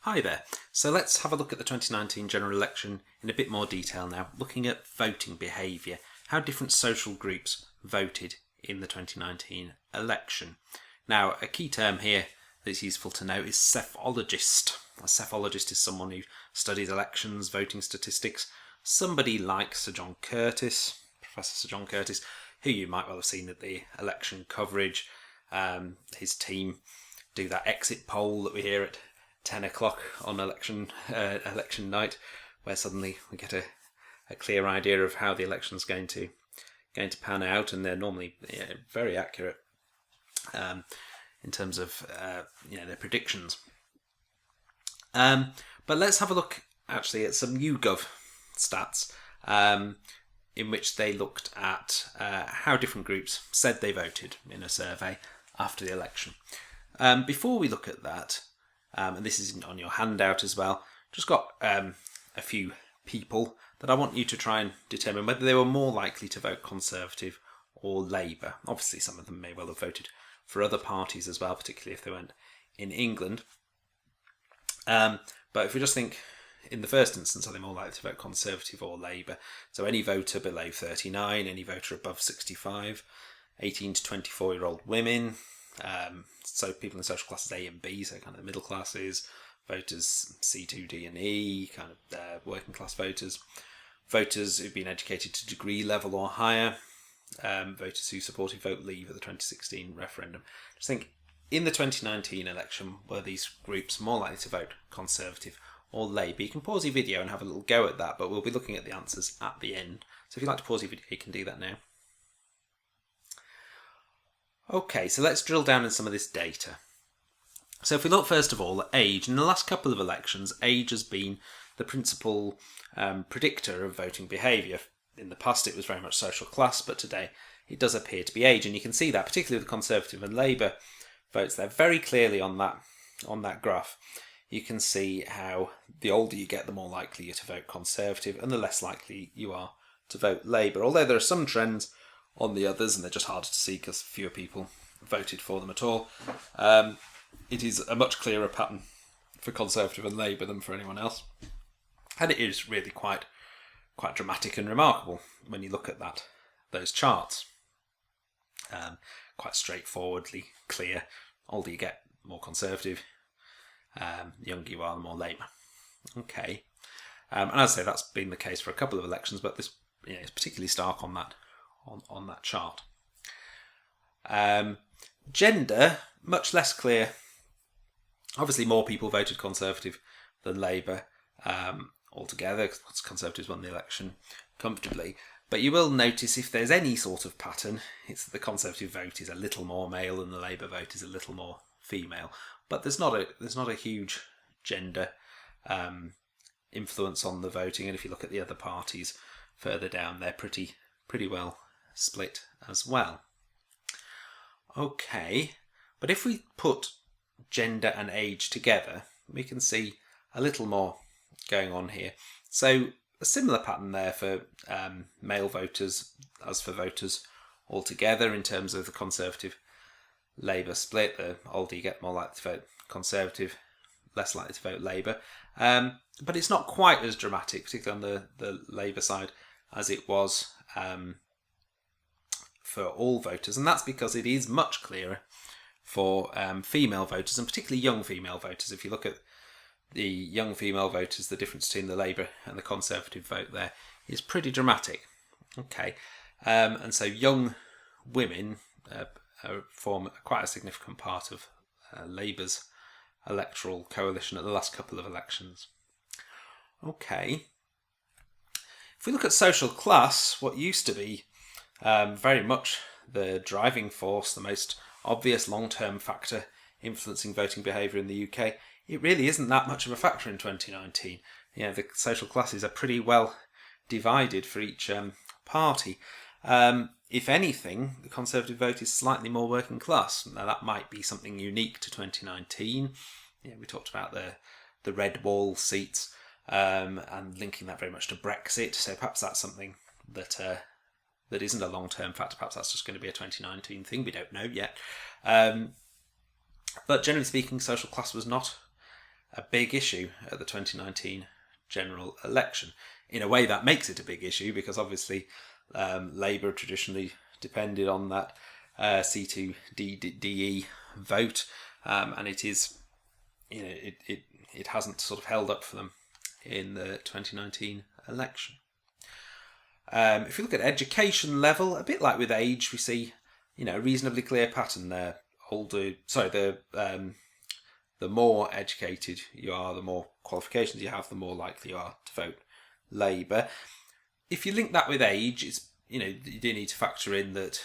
Hi there. So let's have a look at the 2019 general election in a bit more detail now, looking at voting behaviour, how different social groups voted in the 2019 election. Now, a key term here that's useful to know is cephalogist. A cephalogist is someone who studies elections, voting statistics, somebody like Sir John Curtis, Professor Sir John Curtis, who you might well have seen at the election coverage. His team do that exit poll that we hear at 10 o'clock on election night, where suddenly we get a clear idea of how the election's going to pan out, and they're normally very accurate in terms of their predictions. But let's have a look actually at some YouGov stats in which they looked at how different groups said they voted in a survey after the election. Before we look at that, and this is on your handout as well, just got a few people that I want you to try and determine whether they were more likely to vote Conservative or Labour. Obviously some of them may well have voted for other parties as well, particularly if they weren't in England. But if we just think, in the first instance, are they more likely to vote Conservative or Labour? So any voter below 39, any voter above 65, 18 to 24-year-old women, so people in social classes A and B, so kind of the middle classes, voters C2, D and E, kind of working class voters, voters who've been educated to degree level or higher, voters who supported Vote Leave at the 2016 referendum. Just think, in the 2019 election, were these groups more likely to vote Conservative or Labour? You can pause your video and have a little go at that, but we'll be looking at the answers at the end. So if you'd like to pause your video, you can do that now. Okay, so let's drill down in some of this data. So if we look first of all at age, in the last couple of elections, age has been the principal predictor of voting behaviour. In the past it was very much social class, but today it does appear to be age, and you can see that particularly with the Conservative and Labour votes there very clearly on that graph. You can see how the older you get, the more likely you're to vote Conservative and the less likely you are to vote Labour, although there are some trends on the others and they're just harder to see because fewer people voted for them at all. It is a much clearer pattern for Conservative and Labour than for anyone else, and it is really quite dramatic and remarkable when you look at those charts. Quite straightforwardly clear. Older you get, more Conservative. The younger you are, the more Labour. Okay, and as I say, that's been the case for a couple of elections, but this is particularly stark on that chart. Gender, much less clear. Obviously, more people voted Conservative than Labour altogether, because Conservatives won the election comfortably. But you will notice, if there's any sort of pattern, it's that the Conservative vote is a little more male and the Labour vote is a little more female. But there's not a huge gender influence on the voting, and if you look at the other parties further down, they're pretty well split as well. Okay, but if we put gender and age together, we can see a little more going on here. So a similar pattern there for male voters as for voters altogether in terms of the Conservative-Labour split. The older you get, more likely to vote Conservative, less likely to vote Labour. But it's not quite as dramatic, particularly on the Labour side, as it was for all voters, and that's because it is much clearer for female voters, and particularly young female voters. If you look at the young female voters, the difference between the Labour and the Conservative vote there is pretty dramatic. Okay, and so young women form quite a significant part of Labour's electoral coalition at the last couple of elections. Okay, if we look at social class, what used to be very much the driving force, the most obvious long-term factor influencing voting behaviour in the UK, it really isn't that much of a factor in 2019. The social classes are pretty well divided for each party. If anything, the Conservative vote is slightly more working class. Now that might be something unique to 2019. We talked about the red wall seats and linking that very much to Brexit. So perhaps that's something that isn't a long-term factor. Perhaps that's just going to be a 2019 thing. We don't know yet. But generally speaking, social class was not a big issue at the 2019 general election. In a way, that makes it a big issue because obviously Labour traditionally depended on that C2DE vote, and it is, it hasn't sort of held up for them in the 2019 election. If you look at education level, a bit like with age, we see, a reasonably clear pattern there. The more educated you are, the more qualifications you have, the more likely you are to vote Labour. If you link that with age, it's, you do need to factor in that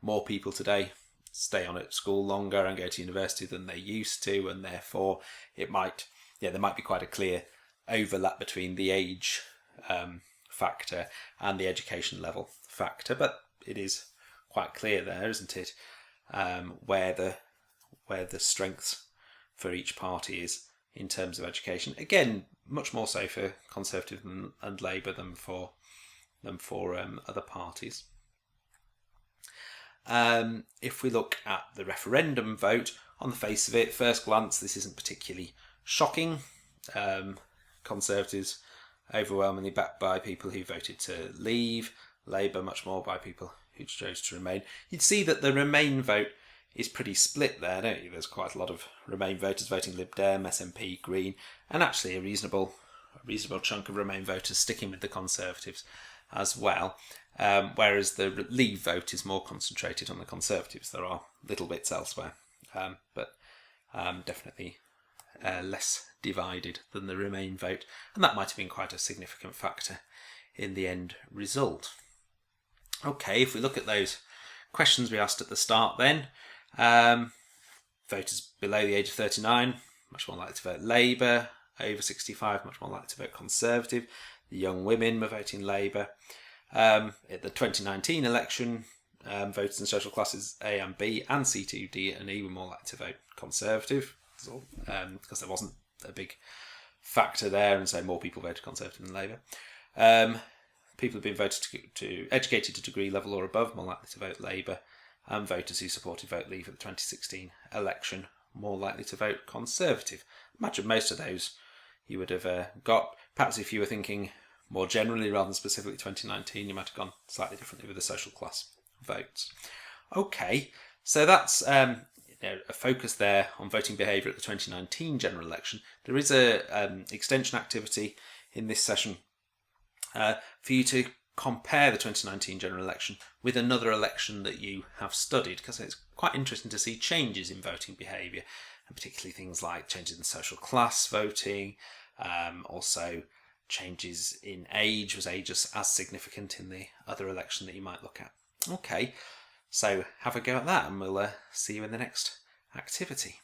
more people today stay on at school longer and go to university than they used to, and therefore there might be quite a clear overlap between the age factor and the education level factor. But it is quite clear there, isn't it, where the strengths for each party is in terms of education. Again, much more so for Conservative and Labour than for other parties. If we look at the referendum vote, on the face of it, first glance, this isn't particularly shocking. Conservatives overwhelmingly backed by people who voted to leave, Labour much more by people who chose to remain. You'd see that the Remain vote is pretty split there, don't you? There's quite a lot of Remain voters voting Lib Dem, SNP, Green, and actually a reasonable chunk of Remain voters sticking with the Conservatives as well. Whereas the Leave vote is more concentrated on the Conservatives. There are little bits elsewhere, but definitely less divided than the Remain vote, and that might have been quite a significant factor in the end result. Okay, if we look at those questions we asked at the start then, voters below the age of 39, much more likely to vote Labour, over 65, much more likely to vote Conservative, the young women were voting Labour. At the 2019 election, voters in social classes A and B and C2, D and E were more likely to vote Conservative, because there wasn't a big factor there, and so more people voted Conservative than Labour. People who've been voted to educated to degree level or above, more likely to vote Labour, and voters who supported Vote Leave at the 2016 election, more likely to vote Conservative. Imagine most of those you would have got. Perhaps if you were thinking more generally rather than specifically 2019, you might have gone slightly differently with the social class votes. Okay, so that's a focus there on voting behaviour at the 2019 general election. There is a extension activity in this session for you to compare the 2019 general election with another election that you have studied, because it's quite interesting to see changes in voting behaviour, and particularly things like changes in social class voting, also changes in age. Was age as significant in the other election that you might look at? Okay, so have a go at that, and we'll see you in the next activity.